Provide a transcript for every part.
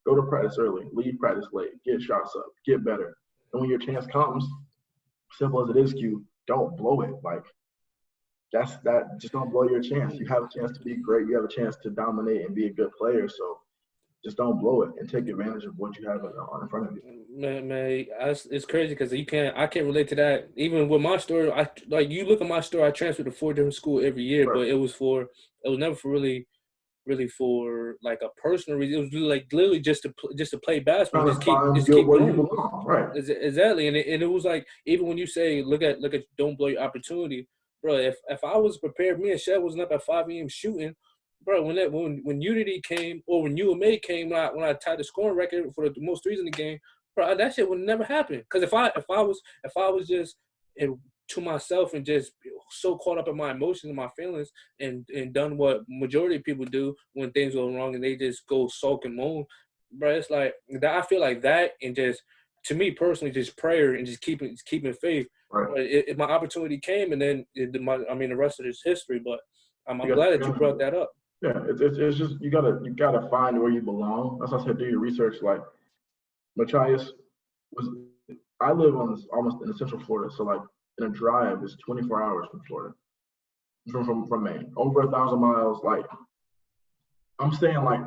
Go to practice early, leave practice late, get shots up, get better. And when your chance comes, simple as it is, Q, don't blow it. Like, that's that. Just don't blow your chance. You have a chance to be great. You have a chance to dominate and be a good player. So just don't blow it and take advantage of what you have in front of you. Man, it's crazy because I can't relate to that. Even with my story, you look at my story. I transferred to 4 different schools every year, Right. but it was never for really for like a personal reason. It was really, like, literally just to play basketball, just keep where going. you belong. Right. Exactly, and it was like, even when you say look at don't blow your opportunity, bro. If I was prepared, me and Chef wasn't up at 5 a.m. shooting, bro. When Unity came, or when UMA came, when I tied the scoring record for the most threes in the game, bro, that shit would never happen. Because if I was just to myself and just so caught up in my emotions and my feelings and done what majority of people do when things go wrong and they just go sulk and moan, bro, it's like that. I feel like that, and just, to me personally, just prayer and just keeping faith. Right. My opportunity came, and then the rest of it is history. But I'm glad that you brought that up. Yeah, it's just you gotta find where you belong. That's why I said do your research. Like Machias I live almost in the central Florida, so like in a drive is 24 hours from Florida, from Maine, over 1,000 miles. Like I'm saying, like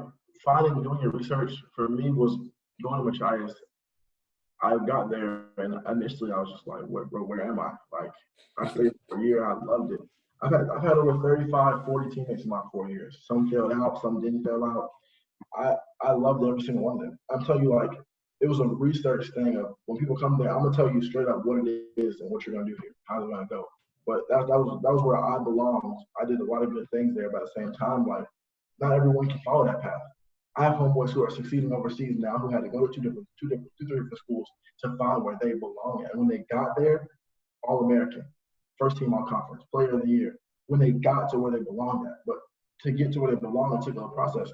doing your research for me was going to Machias. I got there and initially I was just like, where am I? Like I stayed for a year, I loved it. I've had over 35, 40 teammates in my 4 years. Some failed out, some didn't fail out. I loved every single one of them. I'm telling you, like, it was a research thing of when people come there, I'm gonna tell you straight up what it is and what you're gonna do here, how's it gonna go. But that was where I belonged. I did a lot of good things there, but at the same time, like, not everyone can follow that path. I have homeboys who are succeeding overseas now who had to go to two, three different schools to find where they belong. And when they got there, All-American, first team all conference, player of the year, when they got to where they belonged at. But to get to where they belong, it took a process.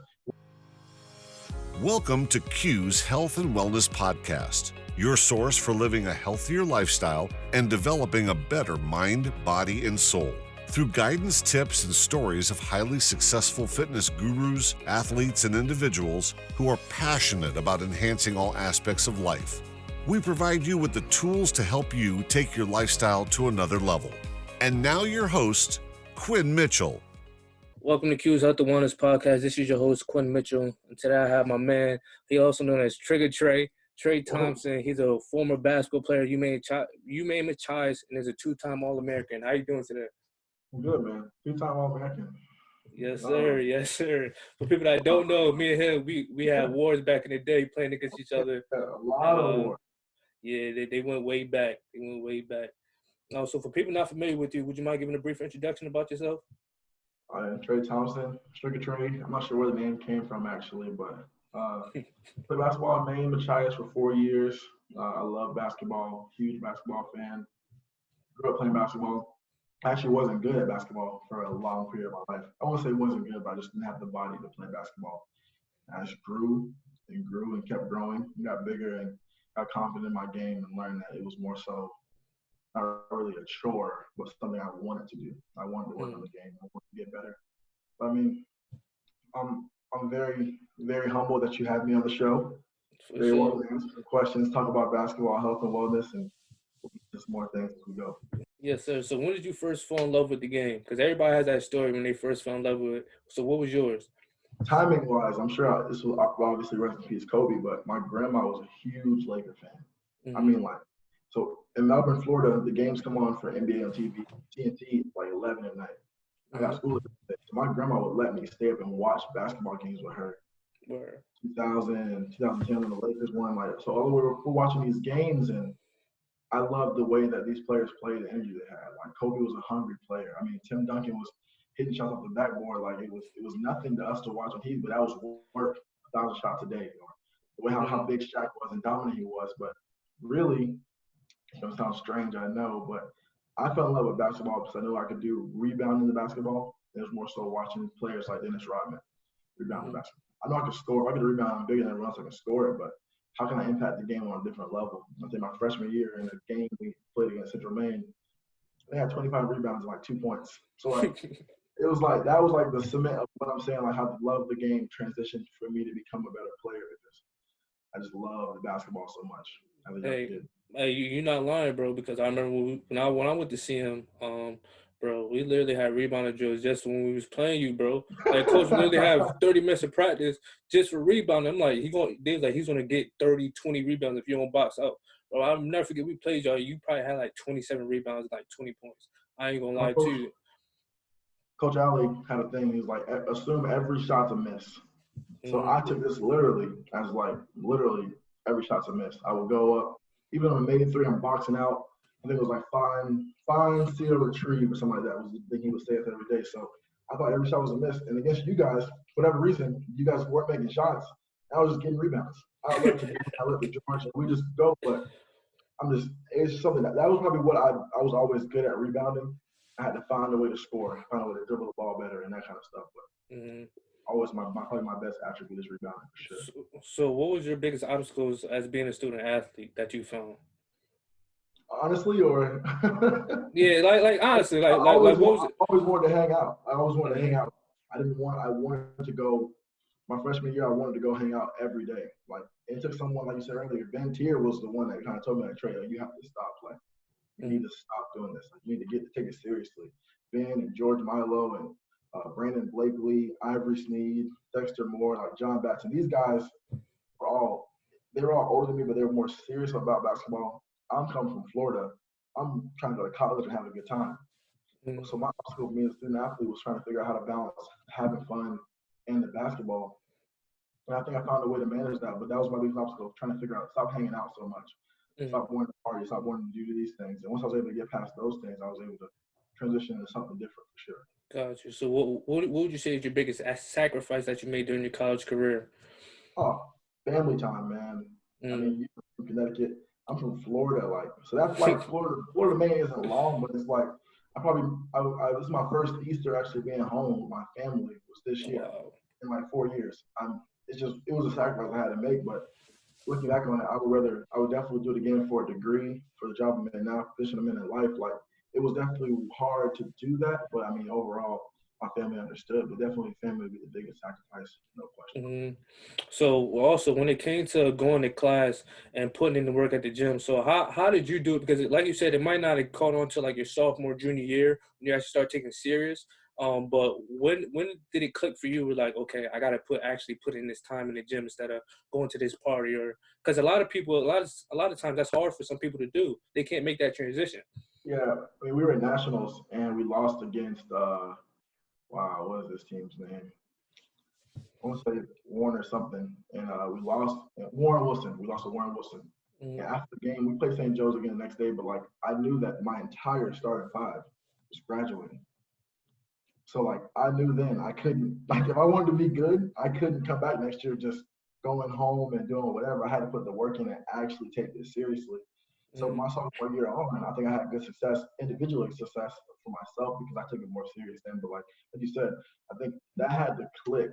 Welcome to Q's Health and Wellness Podcast, your source for living a healthier lifestyle and developing a better mind, body, and soul. Through guidance, tips, and stories of highly successful fitness gurus, athletes, and individuals who are passionate about enhancing all aspects of life, we provide you with the tools to help you take your lifestyle to another level. And now your host, Quinn Mitchell. Welcome to Q's Health and Wellness Podcast. This is your host, Quinn Mitchell. And today I have my man, he also known as Trey Thompson. He's a former basketball player, UMaine Machias, and is a 2-time All-American. How you doing today? I'm good, man. 2-time All-American. Yes, sir. Yes, sir. For people that don't know, me and him, we had wars back in the day playing against each other. A lot of wars. Yeah, they went way back. So for people not familiar with you, would you mind giving a brief introduction about yourself? Trey Thompson, Stricker Trey. I'm not sure where the name came from actually, but played basketball in Maine, Machias for 4 years. I love basketball, huge basketball fan. Grew up playing basketball. I actually wasn't good at basketball for a long period of my life. I won't say it wasn't good, but I just didn't have the body to play basketball. I just grew and kept growing, got bigger and got confident in my game and learned that it was more so not really a chore, but something I wanted to do. I wanted to work on the game. I wanted to get better. But I mean, I'm very, very humble that you had me on the show. Very welcome to answer some questions, talk about basketball, health and wellness, and just more things as we go. Yes, sir. So when did you first fall in love with the game? Because everybody has that story when they first fell in love with it. So what was yours? Timing-wise, I'm sure this will obviously rest in peace Kobe, but my grandma was a huge Laker fan. Mm-hmm. I mean, like, so in Melbourne, Florida, the games come on for NBA on TV, TNT, like 11 at night. I got school. So my grandma would let me stay up and watch basketball games with her. Word. 2000 and 2010 when the Lakers won. Like, so we're watching these games, and I love the way that these players played, the energy they had. Like Kobe was a hungry player. I mean, Tim Duncan was hitting shots off the backboard like it was nothing to us to watch on TV, but that was work 1,000 shots a day. Or the way how big Shaq was and dominant he was. But really, it's gonna sound strange, I know, but I fell in love with basketball because I knew I could do rebounding the basketball. It was more so watching players like Dennis Rodman rebound the basketball. I know I could score. If I could rebound, I'm bigger than everyone else. I can score it, but how can I impact the game on a different level? I think my freshman year in a game we played against Central Maine, they had 25 rebounds and like 2 points. So like that was like the cement of what I'm saying, like how to love the game transitioned for me to become a better player because I just loved the basketball so much as a young Hey, kid. hey, you're not lying, bro. Because I remember when I went to see him, bro, we literally had rebounding drills just when we was playing you, bro. Like coach literally have 30 minutes of practice just for rebounding. I'm like, he's gonna get 30, 20 rebounds if you don't box out. Bro, I'll never forget we played y'all. You probably had like 27 rebounds, like 20 points. I ain't gonna My lie to you. Coach Ali had a thing. He was like, assume every shot's a miss. So Mhm. I took this literally as like literally every shot's a miss. I would go up, even on a made three, I'm boxing out. I think it was like find, seal, retrieve, or something like that was the thing he would say it every day. So I thought every shot was a miss. And against you guys, for whatever reason, you guys weren't making shots. I was just getting rebounds. I let to George, and we just go. But it's something that was probably what I was always good at rebounding. I had to find a way to score, find a way to dribble the ball better, and that kind of stuff. But Mhm. always probably my best attribute is rebounding for sure. So what was your biggest obstacles as being a student athlete that you found? Honestly, or Yeah, like honestly, I like what was it? always wanted to hang out. I always wanted to hang Mhm. out. I wanted to go. My freshman year, I wanted to go hang out every day. Like it took someone, like you said earlier, Ben Tier was the one that kind of told me, like, Trey, you have to stop playing. You need to stop doing this. Like, you need to take it seriously. Ben and George Milo and Brandon Blakely, Ivory Sneed, Dexter Moore, like John Batson. These guys they were all older than me, but they were more serious about basketball. I'm coming from Florida. I'm trying to go to college and have a good time. Mhm. So my obstacle for me as a student athlete was trying to figure out how to balance having fun and the basketball. And I think I found a way to manage that. But that was my biggest obstacle, trying to figure out, stop hanging out so much, Mhm. stop going to parties, stop wanting to do these things. And once I was able to get past those things, I was able to transition into something different for sure. Got you. So what would you say is your biggest sacrifice that you made during your college career? Oh, family time, man. I Mm. mean, you from Connecticut. I'm from Florida, like so. That flight to Florida, Maine isn't long, but it's like this is my first Easter actually being home with my family was this year Wow. in like 4 years. It was a sacrifice I had to make, but looking back on it, I would definitely do it again for a degree, for the job I'm in now, position I'm in life. Like it was definitely hard to do that, but I mean overall, my family understood. But definitely, family would be the biggest sacrifice, no question. Mhm. So also when it came to going to class and putting in the work at the gym, so how did you do it? Because like you said, it might not have caught on to like your sophomore, junior year when you actually start taking it serious. But when did it click for you? We're like, okay, I gotta actually put in this time in the gym instead of going to this party, or because a lot of people, a lot of times that's hard for some people to do. They can't make that transition. Yeah, I mean, we were at nationals and we lost against wow, what is this team's name? I want to say Warren or something, and we lost Warren Wilson. We lost to Warren Wilson. And Mm-hmm. after the game, we played St. Joe's again the next day. But like, I knew that my entire starting five was graduating. So like, I knew then I couldn't like if I wanted to be good, I couldn't come back next year just going home and doing whatever. I had to put the work in and actually take this seriously. So my sophomore year on, I think I had good success, individually success for myself because I took it more serious then. But like you said, I think that had to click.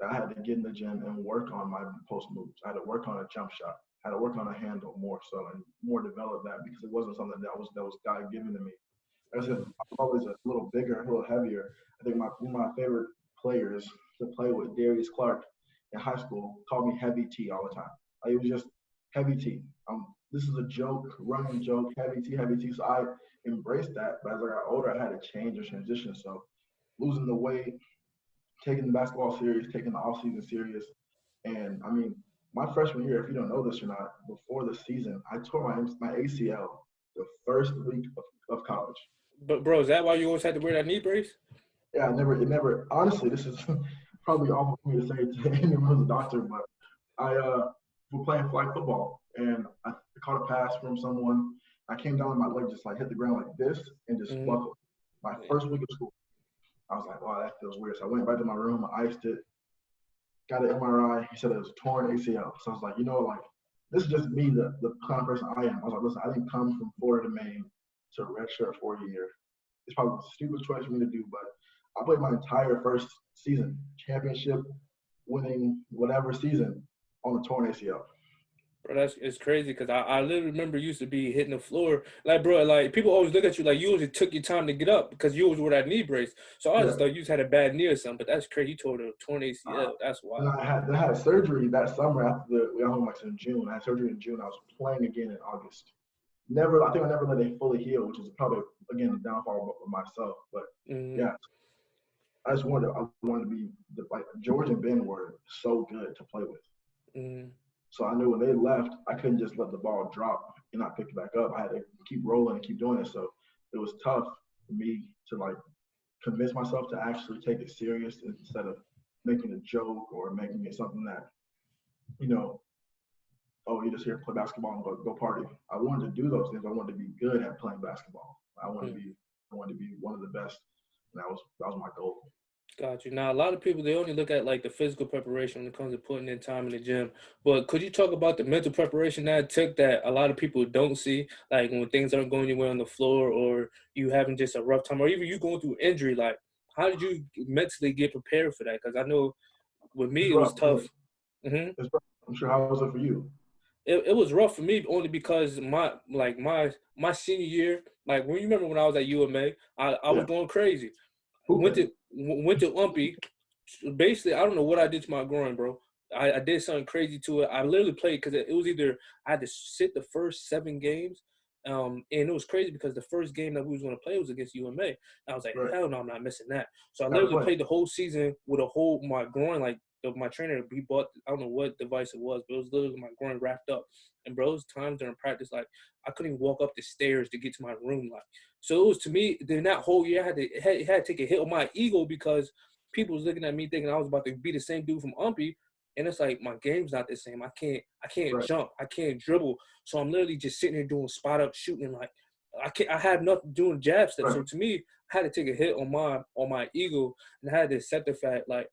I had to get in the gym and work on my post moves. I had to work on a jump shot. I had to work on a handle more so and more develop that because it wasn't something that was God given to me. Like I said, I'm always a little bigger, a little heavier. I think one of my favorite players to play with, Darius Clark, in high school, called me Heavy T all the time. Like, it was just Heavy T. This is a joke, running joke, Heavy T, Heavy T. So I embraced that. But as I got older, I had to change or transition. So losing the weight, taking the basketball serious, taking the off season serious. And I mean, my freshman year, if you don't know this or not, before the season, I tore my ACL the first week of college. But bro, is that why you always had to wear that knee brace? Yeah, it never, honestly, this is probably awful for me to say to anyone who's a doctor, but I was playing flag football and I caught a pass from someone. I came down and my leg just like hit the ground like this and just Mm-hmm. buckled. My first week of school. I was like, wow, that feels weird. So I went back to my room, I iced it, got an MRI. He said it was torn ACL. So I was like, like, this is just me, the kind of person I am. I was like, listen, I didn't come from Florida to Maine to redshirt for a year. It's probably a stupid choice for me to do, but I played my entire first season, championship winning whatever season, on a torn ACL. Bro, it's crazy because I literally remember used to be hitting the floor. Like, bro, like people always look at you like you always took your time to get up because you always wore that knee brace. So I just thought you just had a bad knee or something. But that's crazy. You tore a torn ACL. That's And wild. I had surgery that summer after we got home like in June. I had surgery in June. I was playing again in August. I think I never let it fully heal, which is probably again the downfall of myself. But yeah, I wanted to be like George and Ben were so good to play with. So I knew when they left, I couldn't just let the ball drop and not pick it back up. I had to keep rolling and keep doing it. So it was tough for me to like convince myself to actually take it serious instead of making a joke or making it something that, oh, you're just here to play basketball and go party. I wanted to do those things. I wanted to be good at playing basketball. I wanted to be one of the best. And that was my goal. Got you. Now, a lot of people, they only look at like the physical preparation when it comes to putting in time in the gym. But could you talk about the mental preparation that it took that a lot of people don't see? Like when things aren't going your way on the floor or you having just a rough time or even you going through injury, like how did you mentally get prepared for that? Because I know with me, it was tough. I'm sure. How was it for you? It was rough for me only because my senior year, like when you remember when I was at UMA, I was going crazy. Went to Umpy. Basically, I don't know what I did to my groin, bro. I did something crazy to it. I literally played because it was either I had to sit the first 7 games, and it was crazy because the first game that we was going to play was against UMA. And I was like, hell no, I'm not missing that. So I literally played the whole season with my groin, like my trainer, he bought, I don't know what device it was, but it was literally my groin wrapped up. And bro, those times during practice, like I couldn't even walk up the stairs to get to my room. Like, so it was, to me, then that whole year I had to take a hit on my ego because people was looking at me thinking I was about to be the same dude from Umpy. And it's like, my game's not the same. I can't jump. I can't dribble. So I'm literally just sitting here doing spot up shooting. Like I have nothing doing jab steps. So to me, I had to take a hit on my ego and I had to accept the fact, like,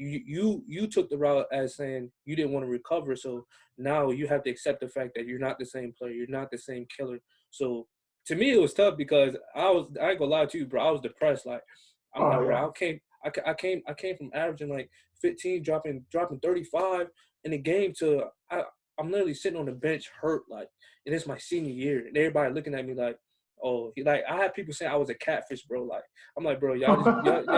you took the route as saying you didn't want to recover. So now you have to accept the fact that you're not the same player. You're not the same killer. So to me, it was tough because I ain't gonna lie to you, bro. I was depressed. Like, I'm like, bro, I came from averaging like 15, dropping 35 in the game to I'm literally sitting on the bench hurt, like, and it's my senior year, and everybody looking at me like, oh, I had people saying I was a catfish, bro. Like, I'm like, bro, y'all don't understand.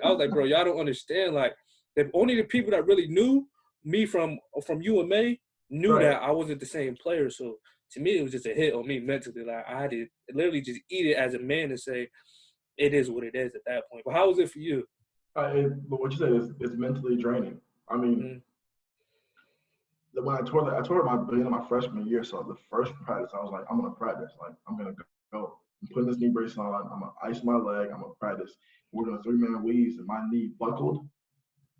I was like, bro, y'all don't understand. Like, if only the people that really knew me from UMA knew that I wasn't the same player. So to me, it was just a hit on me mentally. Like, I had to literally just eat it as a man and say, it is what it is at that point. But how was it for you? But what you said is mentally draining. I mean, when I tore my beginning of my freshman year, so the first practice, I was like, I'm gonna practice. Like, I'm gonna go. I'm putting this knee brace on. I'm gonna ice my leg. I'm gonna practice. We're doing 3-man weaves, and my knee buckled.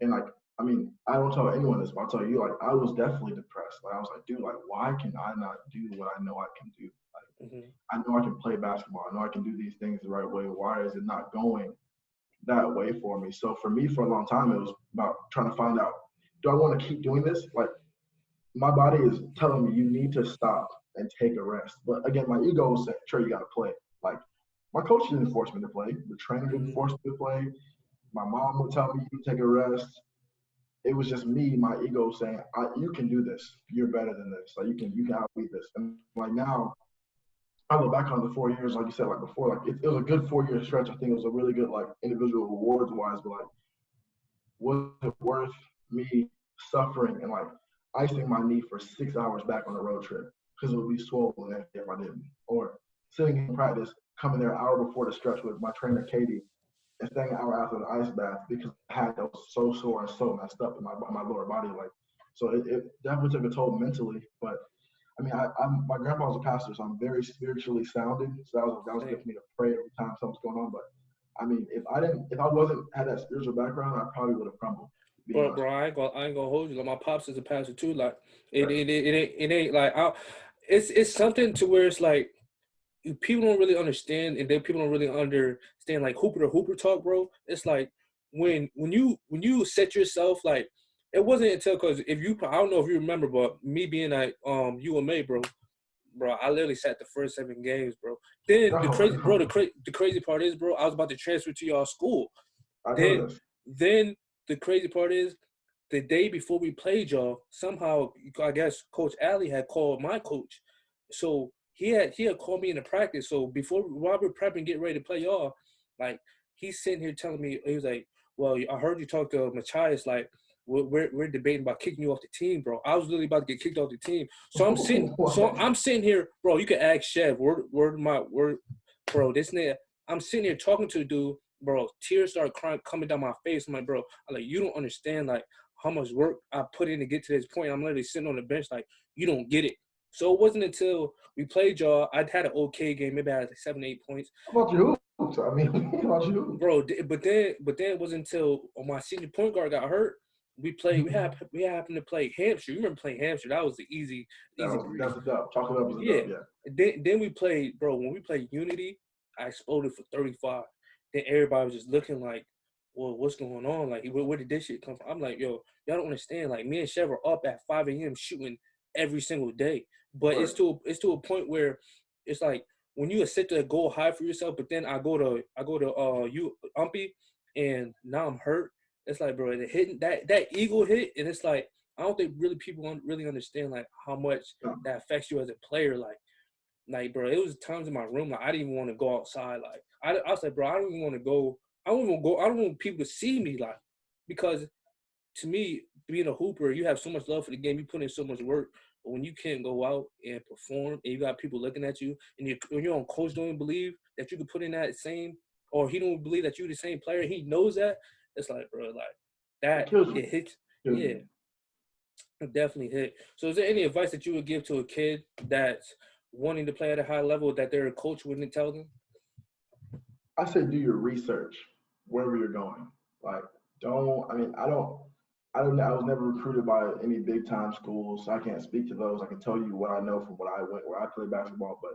And like, I mean, I don't tell anyone this, but I'll tell you, like, I was definitely depressed. Like, I was like, dude, like, why can I not do what I know I can do? Like, I know I can play basketball. I know I can do these things the right way. Why is it not going that way for me? So for me, for a long time, it was about trying to find out, do I want to keep doing this? Like, my body is telling me you need to stop and take a rest. But again, my ego was saying, Trey, you got to play. Like, my coach didn't force me to play. The trainer didn't force me to play. My mom would tell me you take a rest. It was just me, my ego saying, you can do this. You're better than this. Like, you can outbeat this. And like now, I look back on the 4 years, like you said, like before, like it was a good 4-year stretch. I think it was a really good, like, individual rewards wise, but like, was it worth me suffering and like icing my knee for 6 hours back on a road trip because it would be swollen if I didn't? Or sitting in practice, coming there an hour before the stretch with my trainer Katie, and staying an hour after the ice bath because I had that was so sore and so messed up in my lower body. Like, so it definitely took a toll mentally. But I mean, my grandpa was a pastor, so I'm very spiritually sounded. So that was good for me to pray every time something's going on. But I mean, if I wasn't had that spiritual background, I probably would have crumbled. Bro, I ain't gonna hold you. Like, my pops is a pastor too. Like, it ain't like it's something to where it's like, people don't really understand, and then people don't really understand like hooper to hooper talk, bro. It's like when you set yourself, like, it wasn't until, because I don't know if you remember, but me being at UMA, bro, I literally sat the first 7 games, bro. Then the crazy part is, bro, I was about to transfer to y'all school. Then the crazy part is, the day before we played y'all, somehow I guess Coach Alley had called my coach, so he had called me into practice. So while we're prepping, getting ready to play y'all, like he's sitting here telling me, he was like, "Well, I heard you talk to Machias, like we're debating about kicking you off the team, bro." I was literally about to get kicked off the team, so I'm sitting here, bro. You can ask Chev, word, bro. This nigga, I'm sitting here talking to the dude, bro. Tears start coming down my face. I'm like, bro, you don't understand like how much work I put in to get to this point. I'm literally sitting on the bench like, you don't get it. So it wasn't until we played y'all, I'd had an okay game. Maybe I had like 7, 8 points. How about you? I mean, how about you? Bro, but then it wasn't until my senior point guard got hurt. We played. We happened to play Hampshire. You remember playing Hampshire? That was the easy. That's a dub. Chalk it up as a dub. Yeah. Then we played, bro. When we played Unity, I exploded for 35. Then everybody was just looking like, well, what's going on? Like, where did this shit come from? I'm like, yo, y'all don't understand. Like, me and Chev are up at 5 a.m. shooting every single day. But it's to a point where it's like when you set the goal high for yourself, but then I go to Umpy, and now I'm hurt. It's like, bro, the hitting that eagle hit, and it's like I don't think really people really understand like how much that affects you as a player. Like, bro, it was times in my room like I didn't even want to go outside. Like, I was like, bro, I don't even want to go. I don't want people to see me, like, because to me, being a hooper, you have so much love for the game. You put in so much work. But when you can't go out and perform, and you got people looking at you, and your own coach don't even believe that you can put in that same, or he don't believe that you're the same player. He knows that. It's like, bro, like that it hits. Yeah, it definitely hit. So, is there any advice that you would give to a kid that's wanting to play at a high level that their coach wouldn't tell them? I say do your research wherever you're going. Like, I was never recruited by any big time schools, so I can't speak to those. I can tell you what I know from where I played basketball. But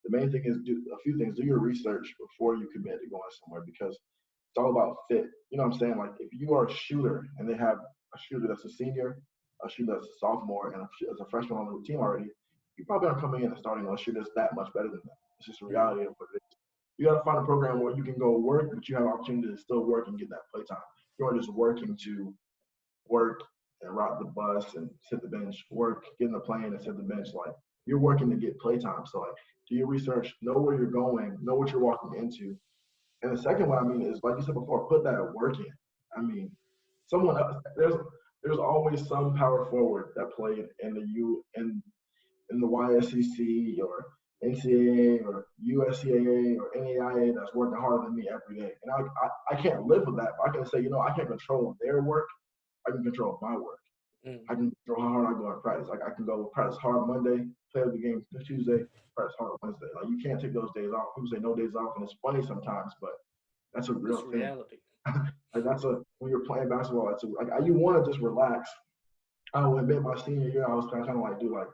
the main thing is do a few things. Do your research before you commit to going somewhere, because it's all about fit. You know what I'm saying? Like, if you are a shooter and they have a shooter that's a senior, a shooter that's a sophomore, and as a freshman on the team already, you probably aren't coming in and starting on a shooter that's that much better than them. It's just a reality of what it is. You got to find a program where you can go work, but you have an opportunity to still work and get that play time. You aren't just working to work and rock the bus and sit the bench, work, get in the plane and sit the bench. Like, you're working to get play time. So, like, do your research, know where you're going, know what you're walking into. And the second one, I mean, is like you said before, put that work in. I mean, someone else, there's always some power forward that played in the YSCC or NCAA or USCAA or NAIA that's working harder than me every day. And I can't live with that. But I can say, I can't control their work. I can control my work. I can control how hard I go in practice. Like, I can go practice hard Monday, play the game Tuesday, practice hard Wednesday. Like, you can't take those days off. People say no days off, and it's funny sometimes, but that's a real thing. Reality. Like, when you're playing basketball, you want to just relax. I admit my senior year, I was kind of like, dude, like,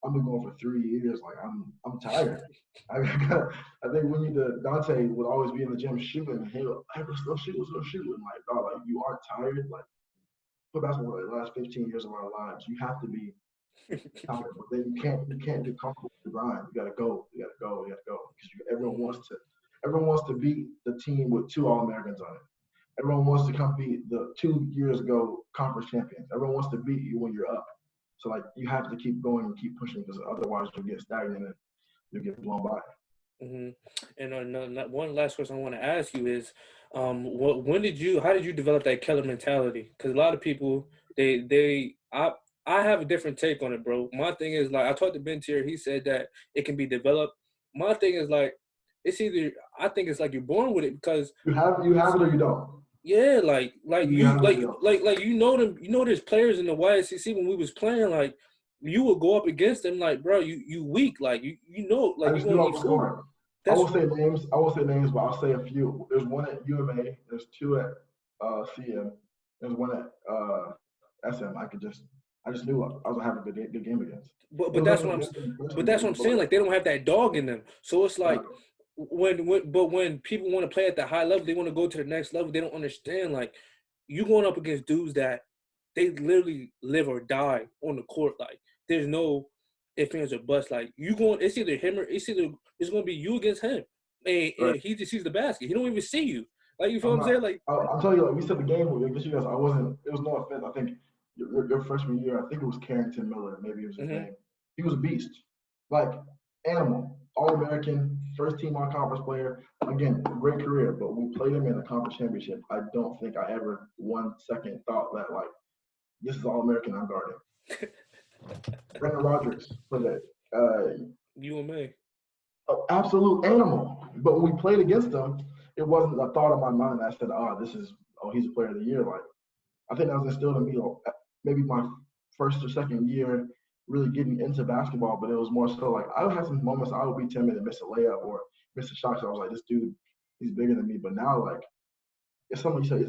I've been going for 3 years. Like, I'm tired. I think Dante would always be in the gym shooting, and he'll still shoot. And like, dog, like, you are tired. Like, for basketball, the last 15 years of our lives, you have to be tired. But then you can't get comfortable with the grind. You gotta go. Because everyone wants to beat the team with 2 All-Americans on it. Everyone wants to come beat the 2 years ago conference champions. Everyone wants to beat you when you're up. So, like, you have to keep going and keep pushing, because otherwise you'll get stagnant and you'll get blown by. And one last question I want to ask you is, how did you develop that killer mentality? Because a lot of people, I have a different take on it, bro. My thing is, like, I talked to Ben Tier, he said that it can be developed. My thing is, like, I think it's like you're born with it, because you have it or you don't. Yeah, there's players in the YSCC when we was playing, like, you would go up against them, like, bro, you weak, like, like, I just knew I was scoring. I won't say names, but I'll say a few. There's one at UMA, there's 2 at CM, there's one at SM. I just knew I was gonna have a good game against. But that's what I'm saying. Like, they don't have that dog in them. So it's like, when people want to play at the high level, they want to go to the next level. They don't understand, like, you going up against dudes that they literally live or die on the court. Like, there's no ifs, ands, or buts. Like, it's either him or it's going to be you against him. And he just sees the basket. He don't even see you. Like, you feel what I'm saying? Like, I'll tell you, like we said the game against you guys. I wasn't. It was no offense. I think your freshman year. I think it was Carrington Miller. Maybe it was his name. He was a beast, like animal, All-American, first team all-conference player. Again, great career. But we played him in the conference championship. I don't think I ever 1 second thought that like this is All-American I'm guarding. Brandon Rodgers for that. UMA. Absolute animal. But when we played against him, it wasn't a thought in my mind that said, he's a player of the year. Like, I think that was instilled in me maybe my first or second year really getting into basketball, but it was more so like I would have some moments I would be timid and miss a layup or miss a shot. So I was like, this dude, he's bigger than me. But now, like, it's something you say,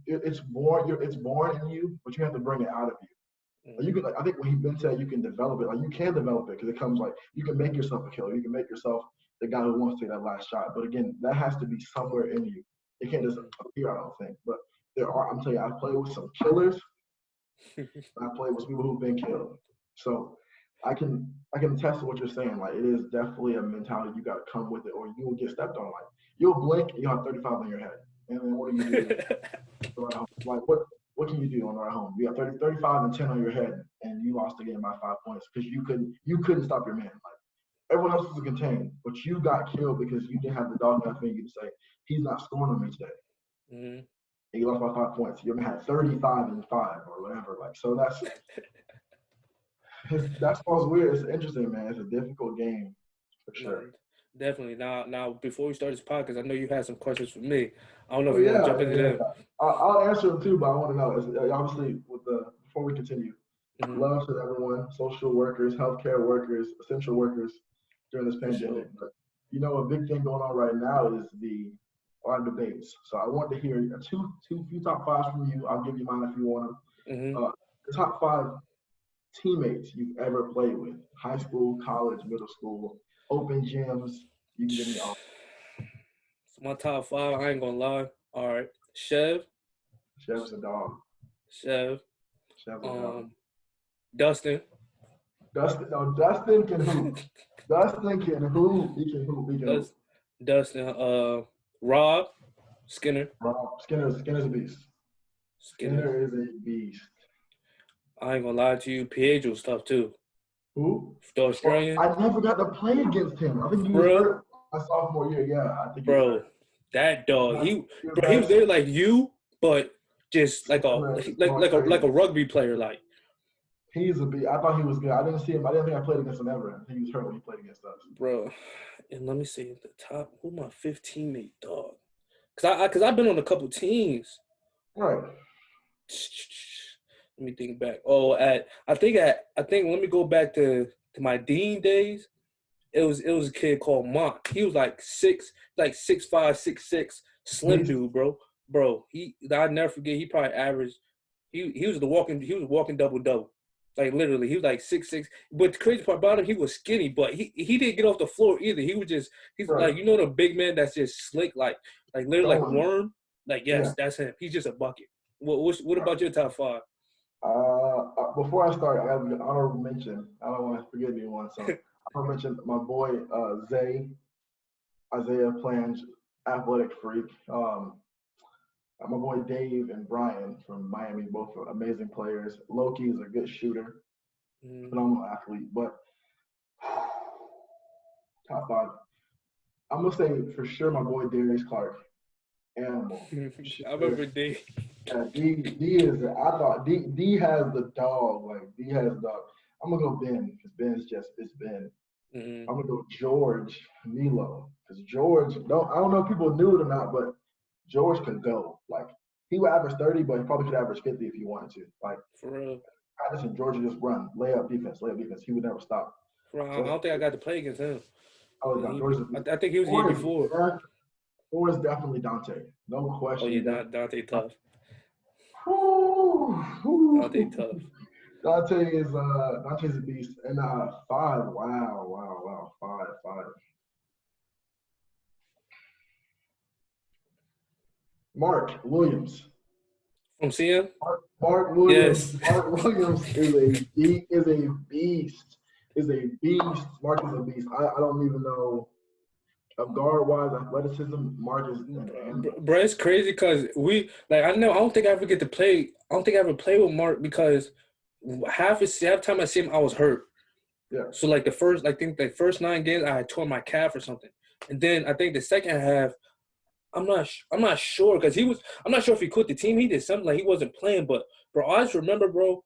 it's born in you, but you have to bring it out of you. Like you can, like, I think when he been said you can develop it, like you can develop it because it comes like you can make yourself a killer. You can make yourself the guy who wants to take that last shot. But again, that has to be somewhere in you. It can't just appear, I don't think. But I'm telling you, I've played with some killers. And I played with people who've been killed. So I can attest to what you're saying. Like it is definitely a mentality you got to come with it, or you will get stepped on. Like you'll blink and you'll have 35 on your head, and then what do you do? Like what can you do on the way home? You have 35 and 10 on your head, and you lost the game by 5 points because you couldn't stop your man. Like everyone else was contained, but you got killed because you didn't have the dog enough in you to say he's not scoring on me today. Mm-hmm. And you lost by 5 points. You had 35 and 5 or whatever. Like so that's what's weird. It's interesting, man. It's a difficult game for sure. Definitely. Now, before we start this podcast, I know you had some questions for me. I don't know if you want to jump into them. I'll answer them too, but I want to know. Obviously, before we continue, love to everyone, social workers, healthcare workers, essential workers during this pandemic. But a big thing going on right now is a lot of debates. So I want to hear few top fives from you. I'll give you mine if you want them. The top 5 teammates you've ever played with: high school, college, middle school, open gyms. You can give me all. So my top 5, I ain't gonna lie. All right, Chev's a dog. Chev's a dog. Dustin can hoop. Dustin can hoop. He can hoop. Dustin. Rob Skinner. Skinner's a beast. Skinner is a beast. I ain't gonna lie to you. Pietro's tough too. Who? The Australian. I never got to play against him. I think he was hurt my sophomore year. Yeah, I think. Bro, that dog. He was there like you, but just like a rugby player. Like he's a beast. I thought he was good. I didn't see him. I didn't think I played against him ever. I think he was hurt when he played against us. Bro, and let me see the top. Who my 5th teammate, dog? Cause I've been on a couple teams. Right. Let me think back. I think let me go back to my Dean days. It was a kid called Mont. He was like 6'5", 6'6", slim dude, bro. Bro, I'd never forget. He probably averaged. He was a walking double. Like literally, he was like 6'6". But the crazy part about him, he was skinny, but he didn't get off the floor either. He's right. Like the big man that's just slick, like literally like worm. Like that's him. He's just a bucket. What about your top 5? Before I start, I have an honorable mention. I don't want to forget anyone, so I'll mention my boy Isaiah Plange, athletic freak. My boy Dave and Brian from Miami, both are amazing players. Loki is a good shooter, phenomenal athlete. But top 5, I'm gonna say for sure my boy Darius Clark, animal. I remember D. Yeah, D has the dog. Like D has the dog. I'm gonna go Ben because Ben's it's Ben. I'm gonna go George Milo because George. I don't know if people knew it or not, but George could go. Like he would average 30, but he probably could average 50 if he wanted to. Like for real. I just George would just run, layup defense. He would never stop. Bro, I don't think I got to play against him. I think he was here before. Or is definitely Dante. No question. Oh, yeah, Dante tough. Dante tough. Dante's a beast. And 5. Wow. 5. Mark Williams. From CM? Mark Williams. Yes. Mark Williams is a beast. Mark is a beast. I don't even know. Of guard-wise, athleticism, Marcus and Bro, it's crazy because I don't think I ever get to play. I don't think I ever play with Mark because half time I see him, I was hurt. Yeah. So like the first 9 games, I had torn my calf or something, and then I think the second half, I'm not sure because I'm not sure if he quit the team. He did something like he wasn't playing, but bro, I just remember, bro,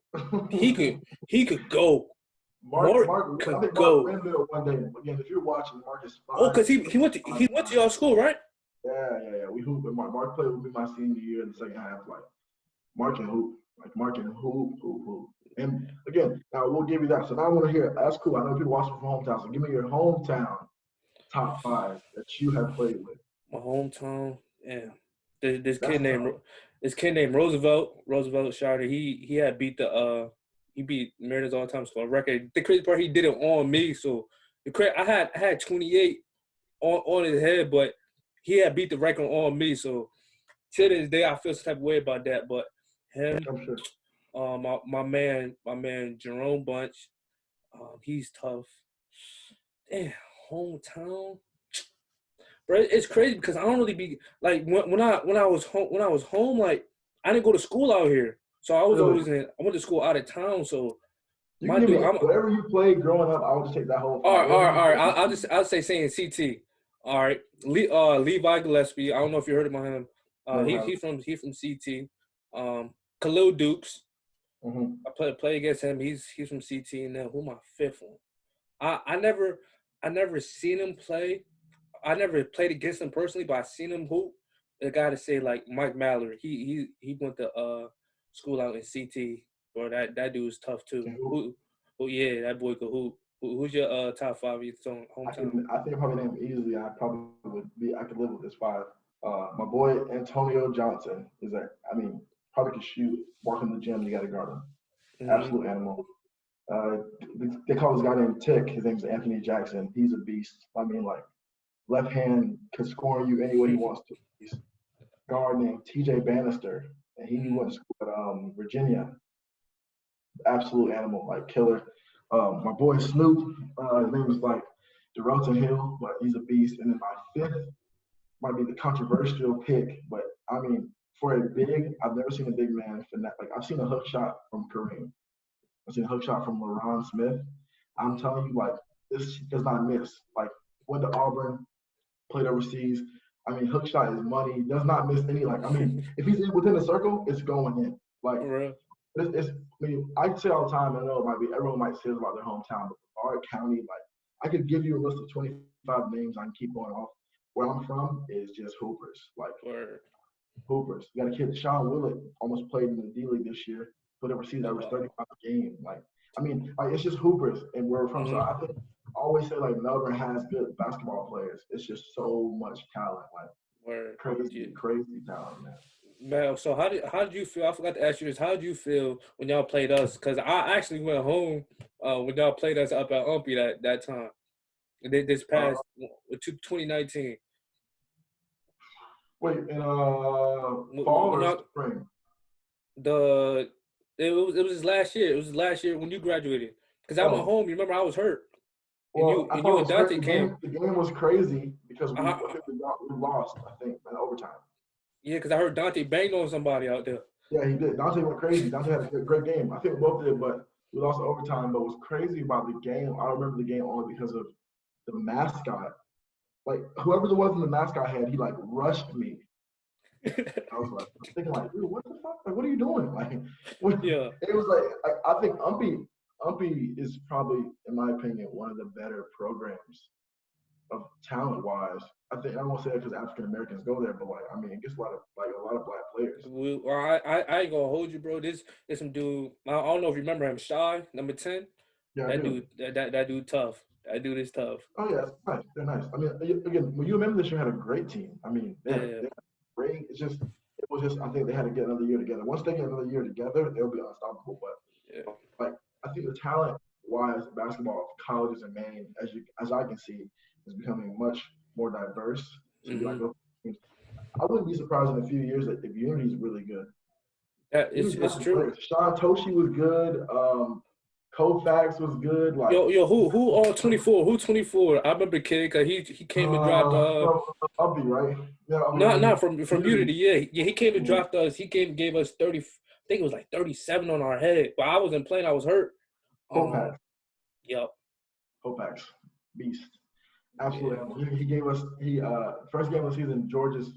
he could go. Mark could go. Mark one day. Again, if you're watching, Marcus. Oh, because he went to your school, right? Yeah. We hooped with Mark. Mark played with me my senior year in the second half. Like Mark can hoop. Hoop. And again, now we'll give you that. So now I want to hear it. That's cool. I know people watching from hometown. So give me your hometown top 5 that you have played with. My hometown, yeah. This kid named Roosevelt Shiner. He had beat he beat Mariners all-time scoring record. The crazy part, he did it on me. So I had 28 on his head, but he had beat the record on me. So to this day, I feel some type of way about that. But him, I'm sure. my man Jerome Bunch, he's tough. Damn, hometown. Bro, it's crazy because I don't really be like when I was home, like I didn't go to school out here, so I was always I went to school out of town. So whatever you played growing up, I would just take that whole. All right. I'll say saying CT. All right, Levi Gillespie. I don't know if you heard about him. He from CT. Khalil Dukes. Mm-hmm. I play against him. He's from CT. And then who my 5th one? I never seen him play. I never played against him personally, but I seen him hoop. The guy to say like Mike Mallory. He went to school out in CT. Bro, that dude's tough too. Yeah, that boy could hoop. Who's your top 5 of your hometown? I think probably name easily. I could live with this 5. My boy Antonio Johnson is probably could shoot. Walk in the gym, you got to guard him. Mm-hmm. Absolute animal. They call this guy named Tick. His name's Anthony Jackson. He's a beast. I mean, like. Left hand could score you any way he wants to. He's a guard named TJ Bannister, and he went to school at Virginia. Absolute animal, like killer. My boy Snoop, his name is like DeRozan Hill, but he's a beast. And then my 5th might be the controversial pick, but I mean, for a big, I've never seen a big man finesse. Like I've seen a hook shot from Kareem. I've seen a hook shot from LeBron Smith. I'm telling you, like this does not miss. Like went to Auburn. Played overseas. I mean, hook shot is money. Does not miss any. Like, I mean, if he's within the circle, it's going in. Like, I say all the time. I know everyone might say about their hometown, but Brevard County, like, I could give you a list of 25 names. I can keep going off. Where I'm from is just hoopers. Like, hoopers. You got a kid, Sean Willett, almost played in the D League this year. Played overseas, averaged 35 a game. Like, I mean, it's just hoopers, and where we're from. So I think. I always say like Melbourne has good basketball players. It's just so much talent, like crazy talent, man. Man, so how did you feel? I forgot to ask you this. How did you feel when y'all played us? Because I actually went home when y'all played us up at Umpy that time. This past 2019. Wait, in fall or spring? It was his last year. It was his last year when you graduated. Because I went home. You remember I was hurt. Well, you and Dante came. The game was crazy because we lost, I think, in overtime. Yeah, because I heard Dante banged on somebody out there. Yeah, he did. Dante went crazy. Dante had a great game. I think we both did, but we lost overtime. But what's crazy about the game, I remember the game only because of the mascot. Like, whoever it was in the mascot head, he, like, rushed me. I was thinking, like, dude, what the fuck? Like, what are you doing? Like, yeah. It was like, I think Umpy is probably, in my opinion, one of the better programs of talent-wise. I won't say that because African Americans go there, but I mean, it gets a lot of black players. I ain't gonna hold you, bro. There's some dude. I don't know if you remember him, Shy, number 10. Yeah, that dude tough. That dude is tough. Oh yeah, nice. They're nice. I mean, again, when UMM this year had a great team. I mean, they had great. It was just. I think they had to get another year together. Once they get another year together, they'll be unstoppable. But I think the talent-wise, basketball of colleges in Maine, as I can see, is becoming much more diverse. So I wouldn't be surprised in a few years that if Unity is really good. It's true. Sean Toshi was good. Koufax was good. Like who all 24? Who 24? I remember kid because he came and dropped Ubby, right? Yeah, not from Unity. Yeah, he came and Yeah. dropped us. He came and gave us 30. I think it was like 37 on our head. But I wasn't playing. I was hurt. Koufax. Yep. Koufax, beast. Absolutely. Yeah. He gave us first game of the season.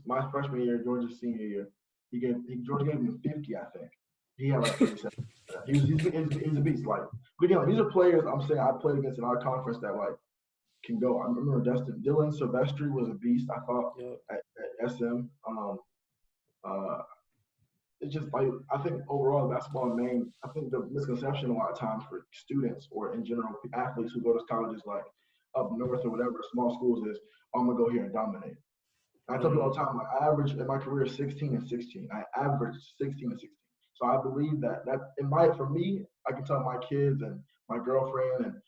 My freshman year, George's senior year. George gave him 50, I think. He had like 37. He's a beast. Like, but again, like, these are players I'm saying I played against in our conference that like can go. I remember Dylan Silvestri was a beast. I thought at SM. It's just like I think overall basketball in Maine. I think the misconception a lot of times for students or in general athletes who go to colleges like up north or whatever small schools is, I'm gonna go here and dominate. And I tell people all the time, like, I averaged in my career 16 and 16. I averaged 16 and 16. So I believe that for me, I can tell my kids and my girlfriend and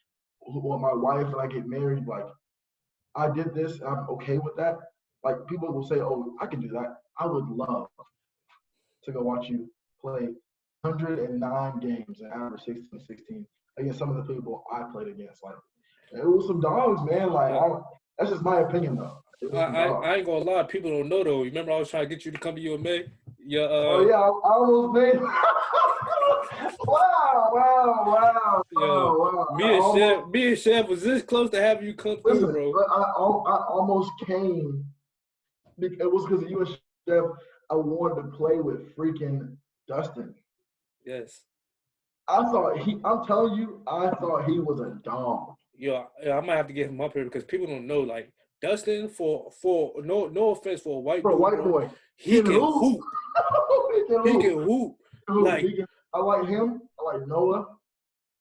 my wife when I get married, like I did this and I'm okay with that. Like people will say, oh, I can do that. I would love to go watch you play 109 games and average 16 against some of the people I played against. Like, it was some dogs, man. Like, that's just my opinion, though. I ain't gonna lie. People don't know, though. You remember I was trying to get you to come to UMA? Yeah. Oh, yeah. I almost made Wow. Me and Chef was this close to having you come through, bro. I almost came. It was because of you and Chef. I wanted to play with freaking Dustin. Yes. I'm telling you, I thought he was a dog. Yeah, I might have to get him up here because people don't know. Like Dustin, for no offense for a white boy, he can hoop. He can hoop. Like I like him. I like Noah.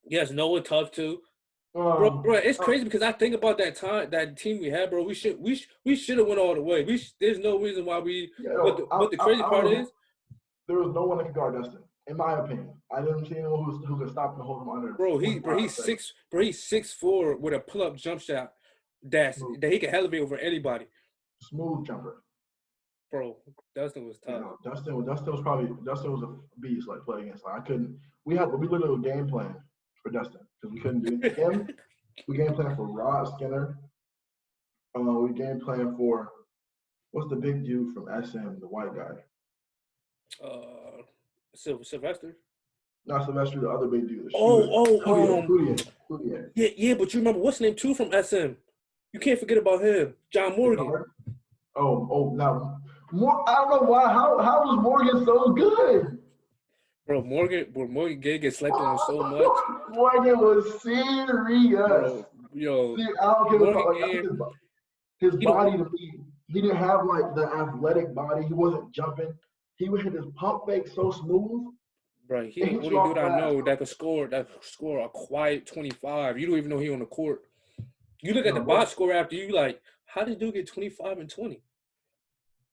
Yes, Noah tough too. Bro, it's crazy because I think about that team we had, bro. We should have went all the way. There's no reason why we. But the crazy part is, there was no one that could guard Dustin, in my opinion. I didn't see anyone who could stop and hold him under. He's 6'4" with a pull-up jump shot that he can elevate over anybody. Smooth jumper. Bro, Dustin was tough. Yeah, Dustin was a beast. Like play against. Like, we literally a game plan for Dustin because we couldn't do him. We game plan for Rod Skinner. We game plan for what's the big dude from SM, the white guy? Sylvester. Not Sylvester, the other big dude. Kudia. Yeah, but you remember what's his name too from SM? You can't forget about him, John Morgan. Now I don't know why. How was Morgan so good? Bro, Morgan gets slept on so much. Morgan was serious. Bro, yo, see, I don't give a fuck. His body to me, he didn't have like the athletic body. He wasn't jumping. He would hit his pump fake so smooth. Bro, he the only dude I know that could score a quiet 25. You don't even know he on the court. You look at the box score after you like, how did dude get 25 and 20?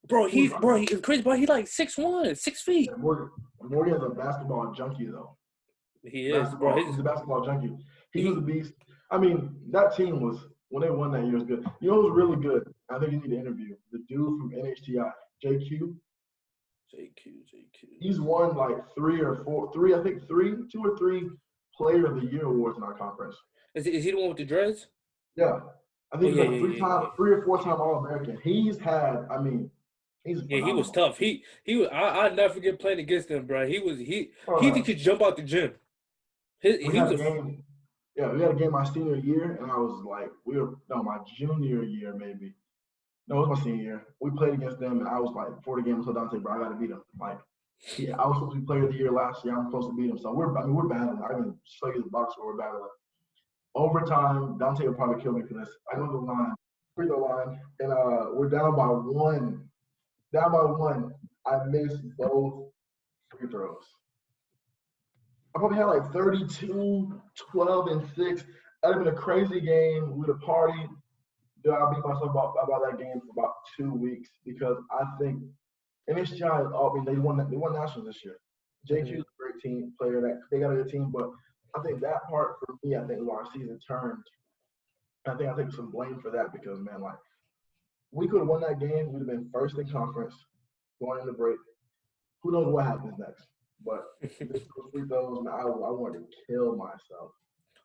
Bro, he's crazy, bro. He like 6'1", 6 feet. Morgan's a basketball junkie though. He is, bro. He's a basketball junkie. He was a beast. I mean, that team was when they won that year was good. You know who's really good? I think you need to interview the dude from NHTI, JQ. He's won like three or two or three Player of the Year awards in our conference. Is he the one with the dreads? Yeah, I think he's like 3 or 4 time All-American. He's had, I mean, he's phenomenal. He was tough. He was. I'll never forget playing against him, bro. He could jump out the gym. We had a game my senior year, and I was like, my junior year maybe. No, it was my senior year. We played against them, and I was like, before the game, I told Dante, bro, I got to beat him. Like, I was supposed to be Player of the Year last year. I'm supposed to beat him. So we're battling. I can show you the box score. We're battling. Overtime, Dante will probably kill me for this. I go to the line, free throw line, and we're down by one. I missed both free throws. I probably had like 32, 12, and 6. That would have been a crazy game. We would have partied. I beat myself about that game for about 2 weeks because I think NHGI, they won nationals this year. JQ is a great team player. That they got a good team, but I think that part for me, I think our season turned. I take some blame for that because man, like we could have won that game. We'd have been first in conference going into break. Who knows what happens next? But those free throws, man, I wanted to kill myself.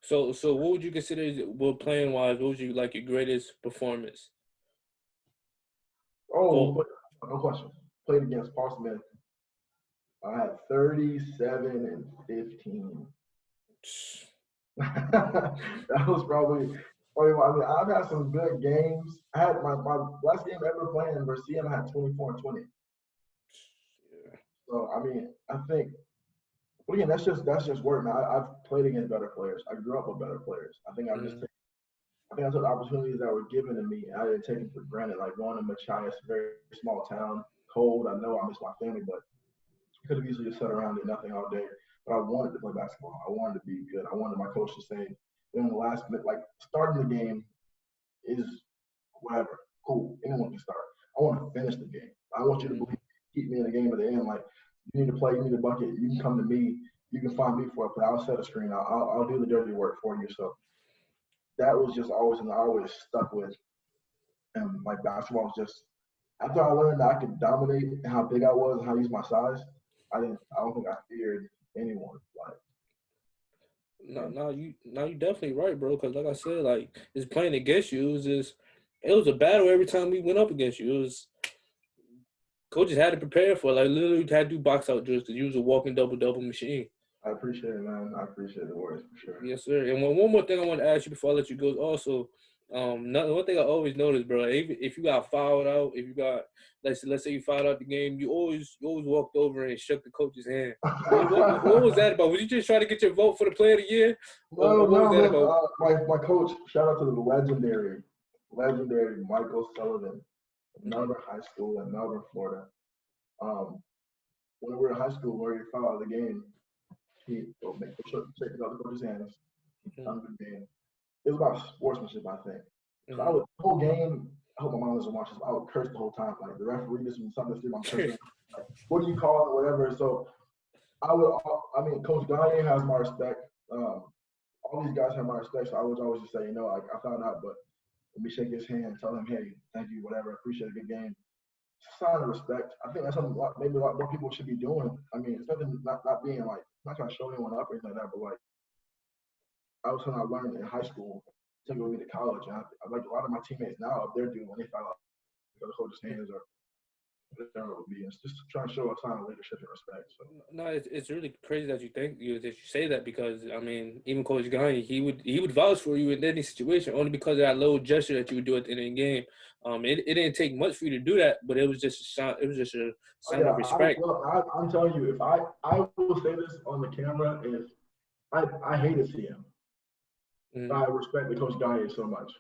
So what would you consider, well, playing wise? What would you like your greatest performance? Oh, Well, no question. Played against Paul Smith. I had 37 and 15. That was probably. I mean, I've had some good games. I had my last game ever playing versus him. I had 24 and 20. yeah. So I mean, I think. Well, again, that's just work, man. I've played against better players. I grew up with better players. Mm, I think I took the opportunities that were given to me. I didn't take them for granted. Like going to Machias, very small town, cold. I know I miss my family, but I could have easily just sat around and did nothing all day. But I wanted to play basketball. I wanted to be good. I wanted my coach to say, in the last minute, like starting the game is whatever, cool. Anyone can start. I want to finish the game. I want you to mm. believe, keep me in the game at the end. Like you need to play, you need a bucket. You can come to me. You can find me for a play. I'll set a screen. I'll do the dirty work for you. So that was just always, and I always stuck with. And like basketball was just after I learned that I could dominate and how big I was and how to use my size. I don't think I feared anyone. Like No, you definitely right, bro. Because like I said, like it's playing against you. It was a battle every time we went up against you. It was coaches had to prepare for it. Like literally had to do box out drills because you was a walking double machine. I appreciate it, man. I appreciate the words for sure. Yes, sir. And one more thing I want to ask you before I let you go is also, one thing I always notice, bro. If you got fouled out, if you got let's say you fouled out the game, you always walked over and shook the coach's hand. What was that about? Was you just trying to get your vote for the player of the year, or No, what was no, that man. about? My coach. Shout out to the legendary Michael Sullivan, Mm-hmm. Melbourne High School in Melbourne, Florida. When we were in high school, where you foul out the game, he will make sure to take it out the coach's hands. Under the game. It was about sportsmanship, I think. So I Mm-hmm. would the whole game. I hope my mom doesn't watch this. I would curse the whole time. Like the referee just was something to do. I'm cursing. Like, what do you call it? Whatever. So I would. I mean, Coach Gagne has my respect. All these guys have my respect. So I would always just say, like I found out, but let me shake his hand, tell him, hey, thank you, whatever. Appreciate a good game. Sign of respect. I think that's something maybe a lot more people should be doing. I mean, it's nothing not being like not trying to show anyone up or anything like that, but like I was something I learned in high school, took it with me to college. And I like a lot of my teammates now, if they're doing when they foul out, go to coach's hands or whatever it would be. It's just trying to show a sign of leadership and respect. So No, it's really crazy that you say that because I mean even Coach Gagne he would vouch for you in any situation only because of that little gesture that you would do at the end of the game. It didn't take much for you to do that, but it was just a sign. It was just a oh, sign yeah, of respect. I'm telling you, if I will say this on the camera, is I hated CM. Mm, I respect the coach Gagne so much.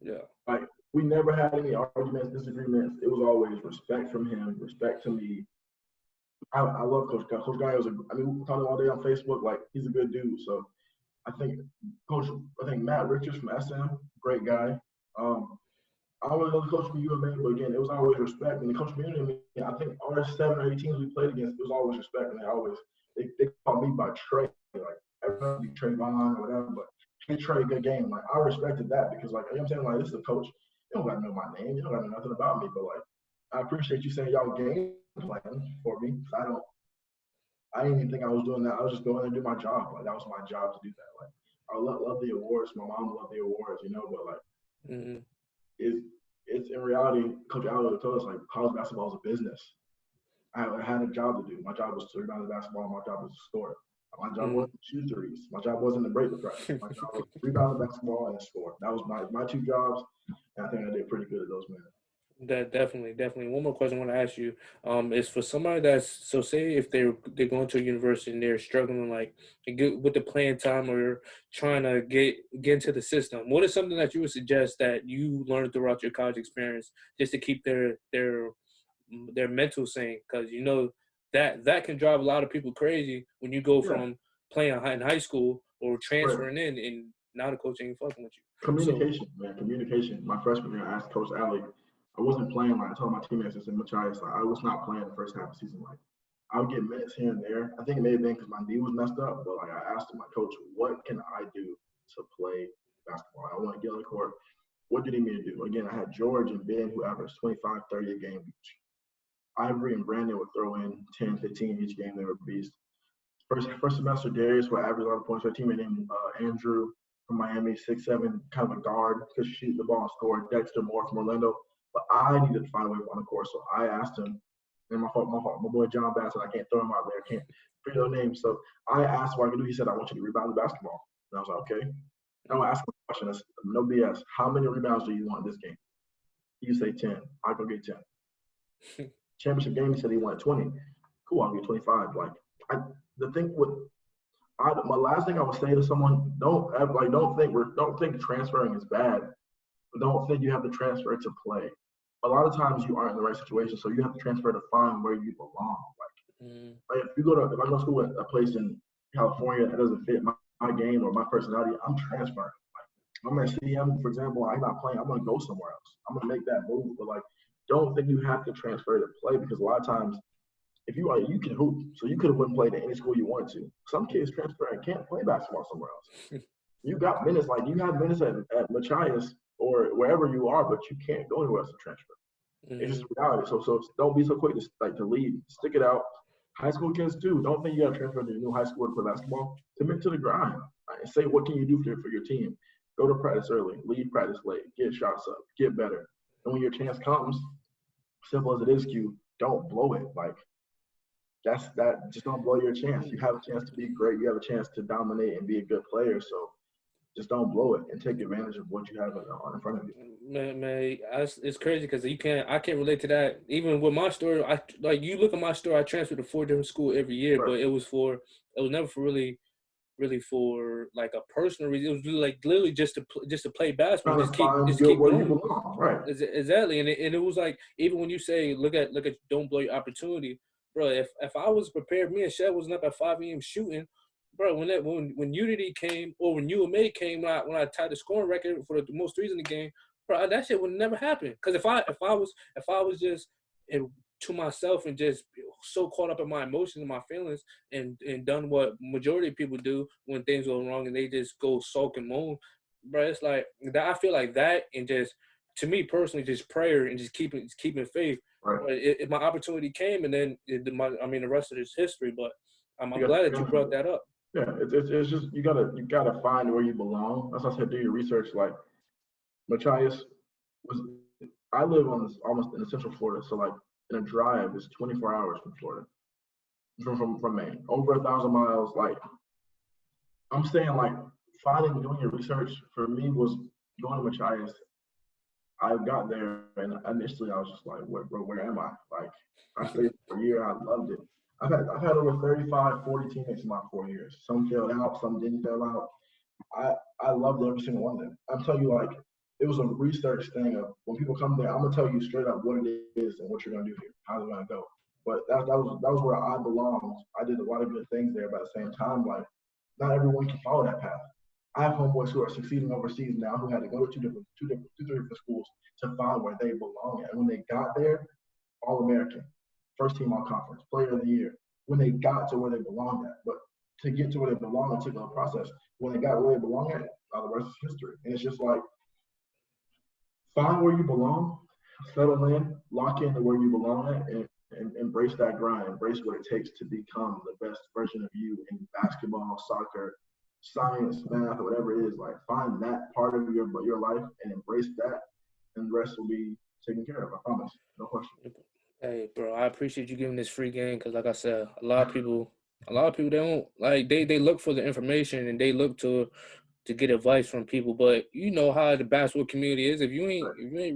yeah. Like we never had any arguments, disagreements. It was always respect from him, respect to me. I love Coach Guy. Coach Guy we talk all day on Facebook. Like he's a good dude. So I think I think Matt Richards from SM, great guy. Um, I always know the coach from U of Maine, but again, it was always respect. And the coach community, I think all the 7 or 8 teams we played against, it was always respect. And they called me by Trey, like everybody Trey Vaughn or whatever, but hey Trey, good game. Like I respected that because like you know what I'm saying, like this is a coach. You don't gotta know my name, you don't gotta know nothing about me, but like I appreciate you saying y'all game plan for me. I didn't even think I was doing that. I was just going there and do my job. Like that was my job to do that. Like I love the awards. My mom loved the awards, but like Mm-hmm. it's in reality, Coach Allen told us like college basketball is a business. I had a job to do. My job was to rebound the basketball. My job was to score. My job wasn't to shoot threes. My job wasn't to break the press. My job was to rebound the basketball and score. That was my two jobs, and I think I did pretty good at those, man. That definitely. One more question I want to ask you, is for somebody that's so say if they're going to a university and they're struggling like to get with the playing time or trying to get into the system. What is something that you would suggest that you learned throughout your college experience just to keep their mental sane? Because that can drive a lot of people crazy when you go Yeah, from playing in high school or right. transferring in and now the coach ain't fucking with you. So. Communication, man. Communication. My freshman year, I asked Coach Alley. I wasn't playing like I told my teammates in Machias. Like, I was not playing the first half of the season. Like I would get minutes here and there. I think it may have been because my knee was messed up, but like I asked him, my coach, what can I do to play basketball? I want to get on the court. What did he need me to do? Again, I had George and Ben who averaged 25, 30 a game each. Ivory and Brandon would throw in 10, 15 each game. They were beasts. First semester, Darius would average a lot of points for a teammate named Andrew. from Miami, 6'7", kind of a guard, could shoot the ball and score. Dexter Moore from Orlando. But I needed to find a way on the court. So I asked him, and my boy John Bassett, I can't throw him out there. I can't forget no names. So I asked what I could do. He said, I want you to rebound the basketball. And I was like, okay. I'm going to ask him a question. That's no BS. How many rebounds do you want in this game? He say 10. I go get 10. Championship game, he said he wanted 20. Cool, I'll get 25. Like, my last thing I would say to someone, don't think transferring is bad, but don't think you have to transfer to play. A lot of times you aren't in the right situation, so you have to transfer to find where you belong. Like if I go to school at a place in California that doesn't fit my game or my personality, I'm transferring. Like I'm at CM, for example, I'm not playing. I'm gonna go somewhere else. I'm gonna make that move. But like, don't think you have to transfer to play, because a lot of times, if you can hoop, so you could have went and played at any school you wanted to. Some kids transfer and can't play basketball somewhere else. You got minutes, like you have minutes at Machias or wherever you are, but you can't go anywhere else to transfer. It's just reality. So don't be so quick to leave. Stick it out. High school kids too. Don't think you got to transfer to a new high school to play basketball. Commit to the grind. And say, what can you do for your team? Go to practice early. Leave practice late. Get shots up. Get better. And when your chance comes, simple as it is, Q, don't blow it. Like that's that. Just don't blow your chance. You have a chance to be great. You have a chance to dominate and be a good player. So just don't blow it and take advantage of what you have in front of you. Man, it's crazy because I can't relate to that. Even with my story, you look at my story. I transferred to 4 different schools every year, Right. but it was never for really for like a personal reason. It was like literally just to play basketball, just keep where you going. belong. Right. Exactly, and it was like, even when you say look at don't blow your opportunity, bro. If I was prepared, me and Shed wasn't up at 5 a.m. shooting. Bro, when Unity came, or when UMA came, when I tied the scoring record for the most threes in the game, bro, that shit would never happen. Because if I was just to myself and just so caught up in my emotions and my feelings and done what majority of people do when things go wrong and they just go sulk and moan, bro, it's like that. I feel like that, and just to me personally, just prayer and just keeping faith. Right. If my opportunity came, and then the rest of this history. But I'm glad that you brought that up. Yeah, it's just you gotta find where you belong. That's why I said do your research. Like Machias I live almost in central Florida, so like in a drive is 24 hours from Florida, from Maine, over 1,000 miles. Like I'm saying, like doing your research for me was going to Machias. I got there and initially I was just like, where am I? Like I stayed for a year, I loved it. I've had over 35, 40 teammates in my 4 years. Some failed out, some didn't fail out. I loved every single one of them. I'm telling you, like, it was a research thing of when people come there, I'm gonna tell you straight up what it is and what you're gonna do here, how's it gonna go. But that was where I belonged. I did a lot of good things there, but at the same time, like, not everyone can follow that path. I have homeboys who are succeeding overseas now who had to go to two different schools to find where they belong at. And when they got there, All-American, first team all conference, player of the year, when they got to where they belonged at. But to get to where they belong, it took a process. When they got where they belong at, the rest is history. And it's just like, find where you belong, settle in, lock into where you belong at, and embrace that grind, embrace what it takes to become the best version of you in basketball, soccer, science, math, or whatever it is. Like, find that part of your life and embrace that, and the rest will be taken care of. I promise. No question. Hey, bro, I appreciate you giving this free game because, like I said, a lot of people they don't like they look for the information and they look to get advice from people, but you know how the basketball community is. If you ain't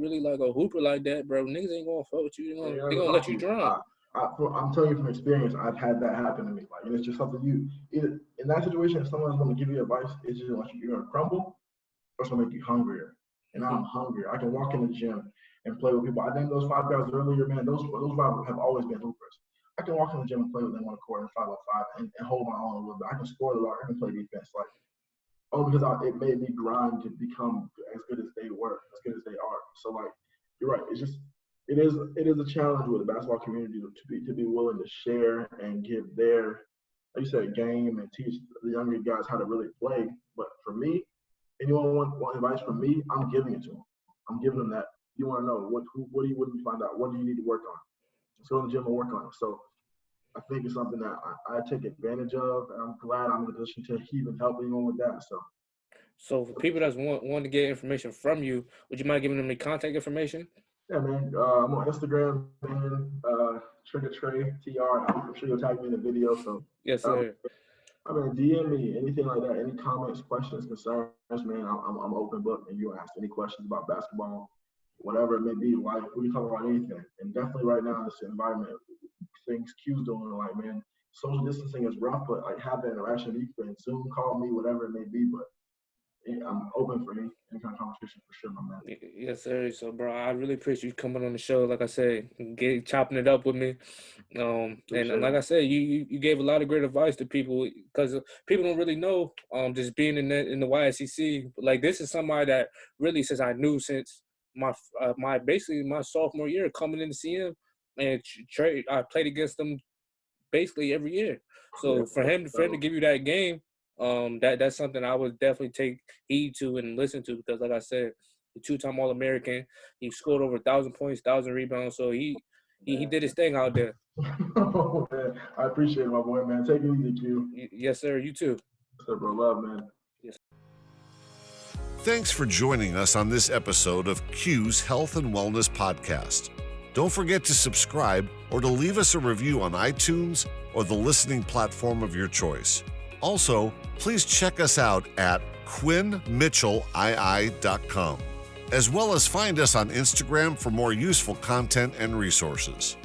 really like a hooper like that, bro, niggas ain't gonna fuck with you. They gonna let you drown. I'm telling you from experience, I've had that happen to me. Like, and it's just something either in that situation, if someone's going to give you advice, it's just like you're going to crumble, or it's going to make you hungrier. And I'm hungry. I can walk in the gym and play with people. I named those 5 guys earlier, man. Those 5 have always been hoopers. I can walk in the gym and play with them on the court in 5-on-5 and hold my own a little bit. I can score the rock. I can play defense. Like, because it made me grind to become as good as they were, as good as they are. So, like, you're right. It's just it is a challenge with the basketball community to be willing to share and give their, like you said, game and teach the younger guys how to really play. But for me, anyone want advice from me, I'm giving it to them. I'm giving them that. You want to know what do you find out? What do you need to work on? Let's go to the gym and work on it. So I think it's something that I take advantage of, and I'm glad I'm in a position to even help anyone with that. So. So for people that's want to get information from you, would you mind giving them the contact information? Yeah, man. I'm on Instagram, man. Trigger Trey TR. I'm sure you'll tag me in the video. So Yes, sir. I mean, DM me anything like that. Any comments, questions, concerns, man. I'm open book, and you ask any questions about basketball, whatever it may be. Life, we can talk about anything. And definitely right now in this environment, things Q's doing like, man, social distancing is rough, but like have that interaction. You can Zoom call me, whatever it may be. But I'm open for any kind of conversation for sure, my man. Yes, sir. So, bro, I really appreciate you coming on the show. Like I said, chopping it up with me. And like I said, you gave a lot of great advice to people because people don't really know. Just being in the YSCC, like this is somebody that really since I knew since my basically my sophomore year coming in to see him, and Trey, I played against him basically every year. So for him to give you that game. That's something I would definitely take heed to and listen to because, like I said, the 2-time All-American, he scored over 1,000 points, 1,000 rebounds. So he did his thing out there. Oh, man. I appreciate it, my boy, man. Take it easy, Q. Yes, sir. You too. Yes, sir, bro. Love, man. Yes. Thanks for joining us on this episode of Q's Health and Wellness Podcast. Don't forget to subscribe or to leave us a review on iTunes or the listening platform of your choice. Also, please check us out at QuinnMitchellII.com, as well as find us on Instagram for more useful content and resources.